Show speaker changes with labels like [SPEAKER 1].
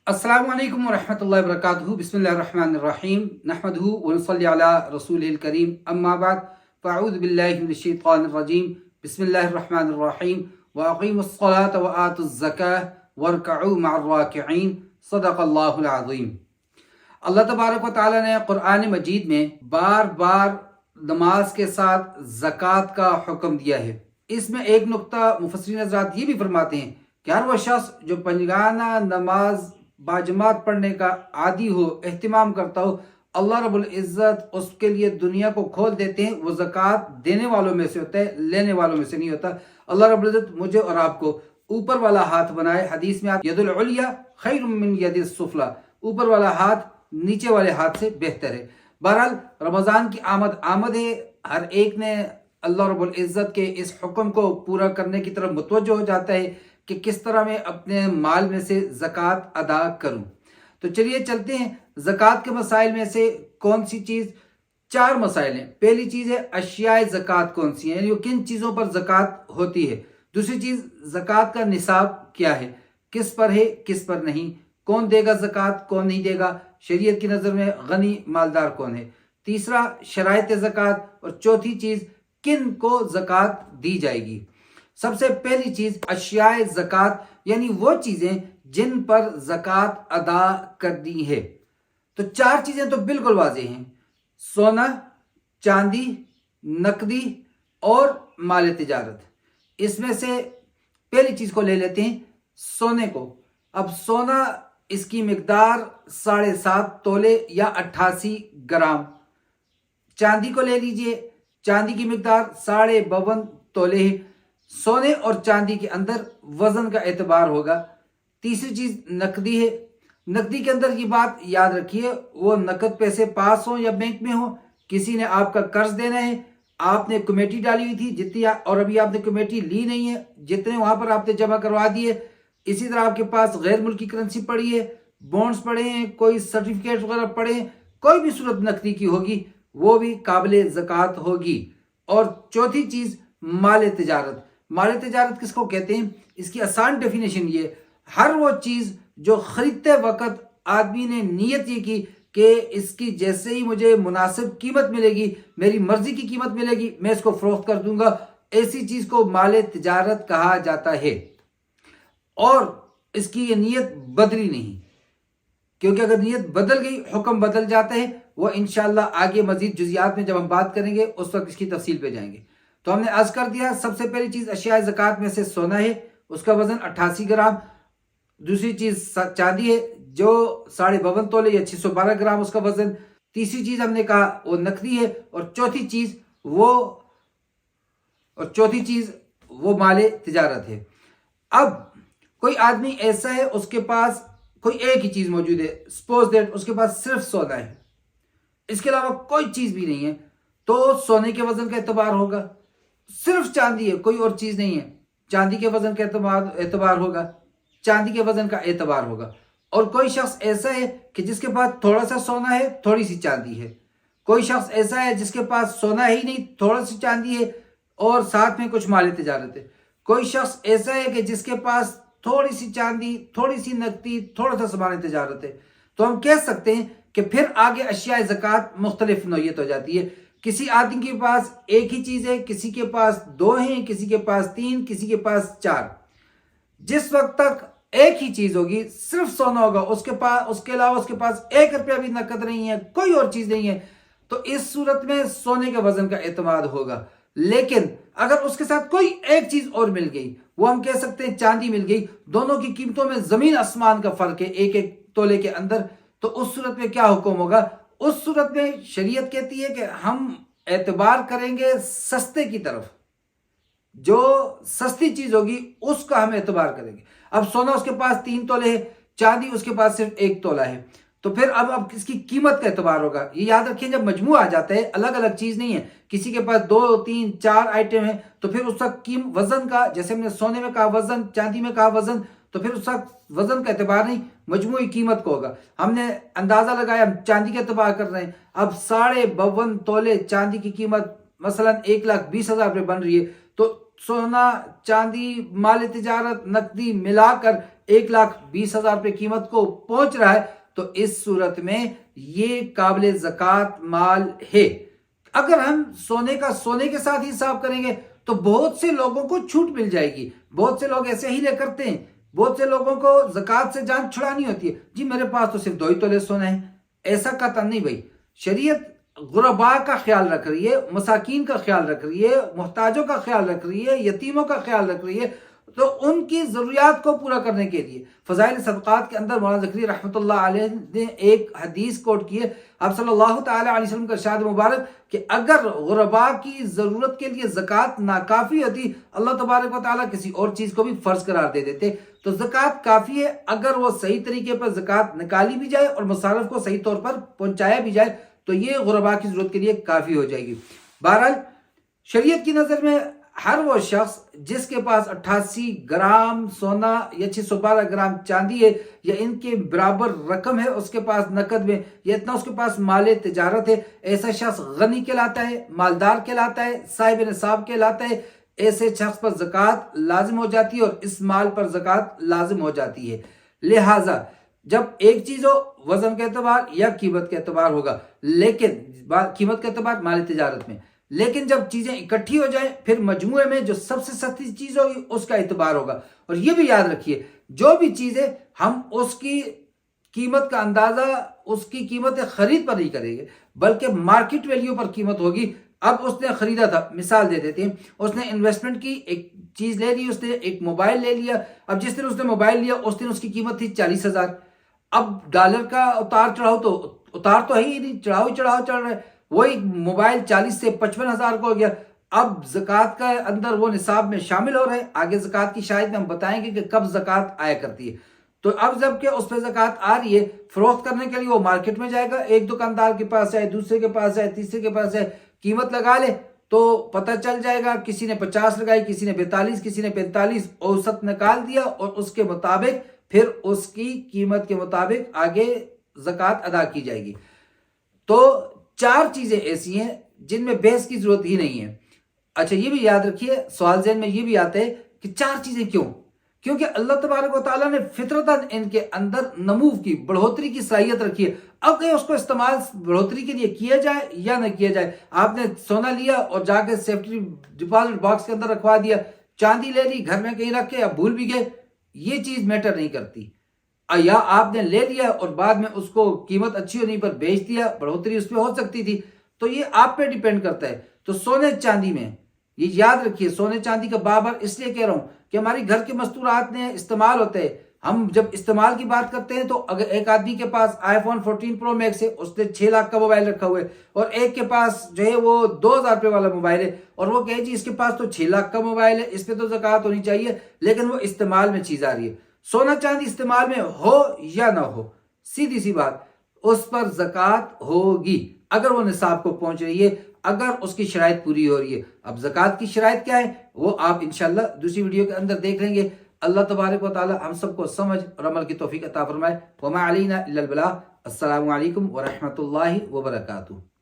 [SPEAKER 1] अस्सलामु अलैकुम वरहमतुल्लाहि वबरकातुहू बिस्मिल्लाहिर्रहमानिर्रहीम नहमदुहू व नुसल्ली अला रसूलिल करीम अम्मा बाद फ़अऊज़ु बिल्लाहि मिनश शैतानिर रजीम बिस्मिल्लाहिर्रहमानिर्रहीम व अक़ीमुस्सलात व आतुज़ ज़कात वरकऊ मअर राकिईन सदक़ल्लाहुल अज़ीम। अल्लाह तबारक व तआला ने कुरान मजीद में बार बार नमाज के साथ ज़कात का हुक्म दिया है। इसमें एक नुक्ता मुफस्सिरीन हज़रात ये भी फरमाते हैं कि हर वो शख्स जो पंजगाना नमाज बाजमात पढ़ने का आदी हो, एहतिमाम करता हो, अल्लाह रब्बुल इज़्ज़त उसके लिए दुनिया को खोल देते हैं। वो ज़कात देने वालों में से होता है, लेने वालों में से नहीं होता। अल्लाह रब्बुल इज़्ज़त मुझे और आपको ऊपर वाला हाथ बनाए। हदीस में आप यदुल उलिया खैरुम मिन यदिस सुफला, ऊपर वाला हाथ नीचे वाले हाथ से बेहतर है। बहरहाल रमज़ान की आमद है। हर एक ने अल्लाह रब्बुल इज़्ज़त के इस हुक्म को पूरा करने की तरफ मुतवज्जो हो जाता है कि किस तरह मैं अपने माल में से ज़कात अदा करूं। तो चलिए चलते हैं। ज़कात के मसाइल में से कौन सी चीज़, चार मसाइल हैं। पहली चीज़ है अशियाए ज़कात कौन सी हैं, यानी किन चीज़ों पर ज़कात होती है। दूसरी चीज़ ज़कात का निसाब क्या है, किस पर है किस पर नहीं, कौन देगा ज़कात कौन नहीं देगा, शरीयत की नज़र में गनी मालदार कौन है। तीसरा शराइत ज़कात, और चौथी चीज़ किन को ज़कात दी जाएगी। सबसे पहली चीज अशियाए ज़कात, यानी वो चीजें जिन पर ज़कात अदा करनी है। तो चार चीजें तो बिल्कुल वाज़ेह हैं, सोना, चांदी, नकदी और माल तिजारत। इसमें से पहली चीज को ले लेते हैं, सोने को। अब सोना, इसकी मिकदार 7.5 तोले या 88 ग्राम। चांदी को ले लीजिए, चांदी की मिकदार 52.5 तोले है। सोने और चांदी के अंदर वजन का एतबार होगा। तीसरी चीज नकदी है। नकदी के अंदर ये बात याद रखिए, वो नकद पैसे पास हो या बैंक में हो, किसी ने आपका कर्ज देना है, आपने कमेटी डाली हुई थी जितनी, और अभी आपने कमेटी ली नहीं है, जितने वहां पर आपने जमा करवा दिए। इसी तरह आपके पास गैर मुल्की करेंसी पड़ी है, बॉन्ड्स पड़े हैं, कोई सर्टिफिकेट वगैरह पड़े हैं, कोई भी सूरत नकदी की होगी, वो भी काबिल ज़कात होगी। और चौथी चीज माल तिजारत। माल तिजारत किसको कहते हैं, इसकी आसान डेफिनेशन ये, हर वो चीज जो खरीदते वक्त आदमी ने नीयत ये की कि इसकी जैसे ही मुझे मुनासिब कीमत मिलेगी, मेरी मर्जी की कीमत मिलेगी, मैं इसको फरोख्त कर दूंगा, ऐसी चीज को माल तिजारत कहा जाता है। और इसकी ये नीयत बदली नहीं, क्योंकि अगर नीयत बदल गई हुक्म बदल जाता है। वो इंशाअल्लाह आगे मजीद जुजियात में जब हम बात करेंगे उस वक्त इसकी तफसील पे जाएंगे। तो हमने अर्ज कर दिया, सबसे पहली चीज अशियाए ज़कात में से सोना है, उसका वजन 88 ग्राम। दूसरी चीज चांदी है जो 52.5 तोले या 612 ग्राम उसका वजन। तीसरी चीज हमने कहा वो नकदी है। और चौथी चीज वो माले तिजारत है। अब कोई आदमी ऐसा है, उसके पास कोई एक ही चीज मौजूद है, सपोज दैट उसके पास सिर्फ सोना है, इसके अलावा कोई चीज भी नहीं है, तो सोने के वजन का एतबार होगा। सिर्फ चांदी है, कोई और चीज नहीं है, चांदी के वजन का एतबार होगा, चांदी के वजन का एतबार होगा। और कोई शख्स ऐसा है कि जिसके पास थोड़ा सा सोना है, थोड़ी सी चांदी है। कोई शख्स ऐसा है जिसके पास सोना ही नहीं, थोड़ा सी चांदी है और साथ में कुछ माल तिजारत है। कोई शख्स ऐसा है कि जिसके पास थोड़ी सी चांदी, थोड़ी सी नकदी, थोड़ा सा सामान तिजारत है। तो हम कह सकते हैं कि फिर आगे अशियाए ज़कात मुख्तलिफ नौइयत हो जाती है। किसी आदमी के पास एक ही चीज है, किसी के पास 2 हैं, किसी के पास 3, किसी के पास 4। जिस वक्त तक एक ही चीज होगी, सिर्फ सोना होगा, उसके अलावा उसके पास 1 रुपया भी नकद नहीं है, कोई और चीज नहीं है, तो इस सूरत में सोने के वजन का एतमाद होगा। लेकिन अगर उसके साथ कोई एक चीज और मिल गई, वो हम कह सकते हैं चांदी मिल गई, दोनों की कीमतों में जमीन आसमान का फर्क है, 1-1 तोले के अंदर, तो उस सूरत में क्या हुक्म होगा। उस सूरत में शरीयत कहती है कि हम एतबार करेंगे सस्ते की तरफ, जो सस्ती चीज होगी उसका हम एतबार करेंगे। अब सोना उसके पास 3 तोले है, चांदी उसके पास सिर्फ 1 तोला है, तो फिर अब इसकी कीमत का एतबार होगा। ये याद रखिए, जब मजमू आ जाता है, अलग अलग चीज नहीं है, किसी के पास 2, 3, 4 आइटम है, तो फिर उसका वजन का, जैसे हमने सोने में कहा वजन, चांदी में कहा वजन, तो फिर उसका वजन का एतबार नहीं, मजमूई कीमत को होगा। हमने अंदाजा लगाया, हम चांदी का एतबार कर रहे हैं, अब 52.5 तोले चांदी की कीमत मसलन 1,20,000 रुपये बन रही है, तो सोना, चांदी, माल तिजारत, नकदी मिलाकर 1,20,000 روپے قیمت کو پہنچ رہا ہے تو اس صورت میں یہ قابل زکوٰۃ مال ہے۔ اگر ہم سونے کے ساتھ ہی حساب کریں گے تو بہت سے لوگوں کو چھوٹ مل جائے گی، بہت سے لوگ ایسے ہی لے کرتے ہیں، بہت سے لوگوں کو زکوٰۃ سے جان چھڑانی ہوتی ہے، جی میرے پاس تو صرف 2 تولے سونا ہے۔ ایسا قطعاً نہیں بھائی، شریعت غرباء کا خیال رکھ رہی ہے، مساکین کا خیال رکھ رہی ہے، محتاجوں کا خیال رکھ رہی ہے، یتیموں کا خیال رکھ رہی ہے، تو ان کی ضروریات کو پورا کرنے کے لیے فضائل صدقات کے اندر مولانا زکریا رحمۃ اللہ علیہ نے ایک حدیث کوٹ کی ہے، آپ صلی اللہ تعالی علیہ وسلم کا ارشاد مبارک کہ اگر غرباء کی ضرورت کے لیے زکوٰۃ ناکافی ہوتی، اللہ تبارک و تعالیٰ کسی اور چیز کو بھی فرض قرار دے دیتے۔ تو زکوٰۃ کافی ہے اگر وہ صحیح طریقے پر زکوٰۃ نکالی بھی جائے اور مصارف کو صحیح طور پر پہنچایا بھی جائے تو یہ غرباء کی ضرورت کے لیے کافی ہو جائے گی۔ بہرحال شریعت کی نظر میں ہر وہ شخص جس کے پاس 88 گرام سونا یا 612 گرام چاندی ہے یا ان کے برابر رقم ہے اس کے پاس نقد میں، یا اتنا اس کے پاس مال تجارت ہے، ایسا شخص غنی کہلاتا ہے، مالدار کہلاتا ہے، صاحب نصاب کہلاتا ہے۔ ایسے شخص پر زکوٰۃ لازم ہو جاتی ہے اور اس مال پر زکوٰۃ لازم ہو جاتی ہے۔ لہٰذا جب ایک چیز ہو وزن کے اعتبار یا قیمت کے اعتبار ہوگا، لیکن قیمت کے اعتبار مال تجارت میں، لیکن جب چیزیں اکٹھی ہو جائیں پھر مجموعے میں جو سب سے سستی چیز ہوگی اس کا اعتبار ہوگا۔ اور یہ بھی یاد رکھیے جو بھی چیزیں ہم اس کی قیمت کا اندازہ اس کی قیمت خرید پر نہیں کریں گے بلکہ مارکیٹ ویلیو پر قیمت ہوگی۔ اب اس نے خریدا تھا، مثال دے دیتے ہیں، اس نے انویسٹمنٹ کی، ایک چیز لے لی، اس نے ایک موبائل لے لیا۔ اب جس دن اس نے موبائل لیا اس دن اس کی قیمت تھی 40,000۔ اب ڈالر کا اتار چڑھاؤ تو اتار تو ہے ہی نہیں، چڑھاؤ چڑھ رہا ہے، وہی موبائل 40 سے 55,000 کو ہو گیا۔ اب زکوٰۃ کا اندر وہ نصاب میں شامل ہو رہے ہیں، آگے زکوٰۃ کی شاید میں ہم بتائیں گے کہ کب زکوٰۃ آیا کرتی ہے۔ تو اب جب کہ اس پہ زکوٰۃ آ رہی ہے، فروخت کرنے کے لیے وہ مارکیٹ میں جائے گا، ایک دکاندار کے پاس جائے، دوسرے کے پاس جائے، تیسرے کے پاس جائے، قیمت لگا لے تو پتہ چل جائے گا کسی نے 50 لگائی، کسی نے 42، کسی نے 45، اوسط نکال دیا اور اس کے مطابق پھر اس کی قیمت کے مطابق آگے زکوٰۃ ادا کی جائے گی۔ تو 4 چیزیں ایسی ہیں جن میں بحث کی ضرورت ہی نہیں ہے۔ اچھا یہ بھی یاد رکھیے، سوال ذہن میں یہ بھی آتا ہے کہ 4 چیزیں کیوں؟ کیونکہ اللہ تبارک و تعالیٰ نے فطرتاً ان کے اندر نمو کی، بڑھوتری کی صلاحیت رکھی ہے۔ اب کہ اس کو استعمال بڑھوتری کے لیے کیا جائے یا نہ کیا جائے، آپ نے سونا لیا اور جا کے سیفٹی ڈپازٹ باکس کے اندر رکھوا دیا، چاندی لے لی گھر میں کہیں رکھ کے، اب بھول بھی گئے، یہ چیز میٹر نہیں کرتی۔ یا آپ نے لے لیا اور بعد میں اس کو قیمت اچھی ہونے پر بیچ دیا، بڑھوتری اس پہ ہو سکتی تھی، تو یہ آپ پہ ڈیپینڈ کرتا ہے۔ تو سونے چاندی میں یہ یاد رکھیے، سونے چاندی کا بار اس لیے کہہ رہا ہوں کہ ہماری گھر کے مستورات میں استعمال ہوتے ہیں۔ ہم جب استعمال کی بات کرتے ہیں تو اگر ایک آدمی کے پاس آئی فون 14 پرو میکس ہے، اس نے 6 لاکھ کا موبائل رکھا ہوا ہے، اور ایک کے پاس جو ہے وہ 2,000 روپے والا موبائل ہے، اور وہ کہے جی اس کے پاس تو 6 لاکھ کا موبائل ہے، اس پہ تو زکوٰۃ ہونی چاہیے، لیکن وہ استعمال میں چیز آ رہی ہے۔ سونا چاندی استعمال میں ہو یا نہ ہو، سیدھی سی بات، اس پر زکوٰۃ ہوگی اگر وہ نصاب کو پہنچ رہی ہے، اگر اس کی شرائط پوری ہو رہی ہے۔ اب زکوٰۃ کی شرائط کیا ہے وہ آپ انشاءاللہ دوسری ویڈیو کے اندر دیکھ لیں گے۔ اللہ تبارک و تعالی ہم سب کو سمجھ اور عمل کی توفیق عطا فرمائے۔ وما علینا الا البلاغ۔ السلام علیکم ورحمۃ اللہ وبرکاتہ۔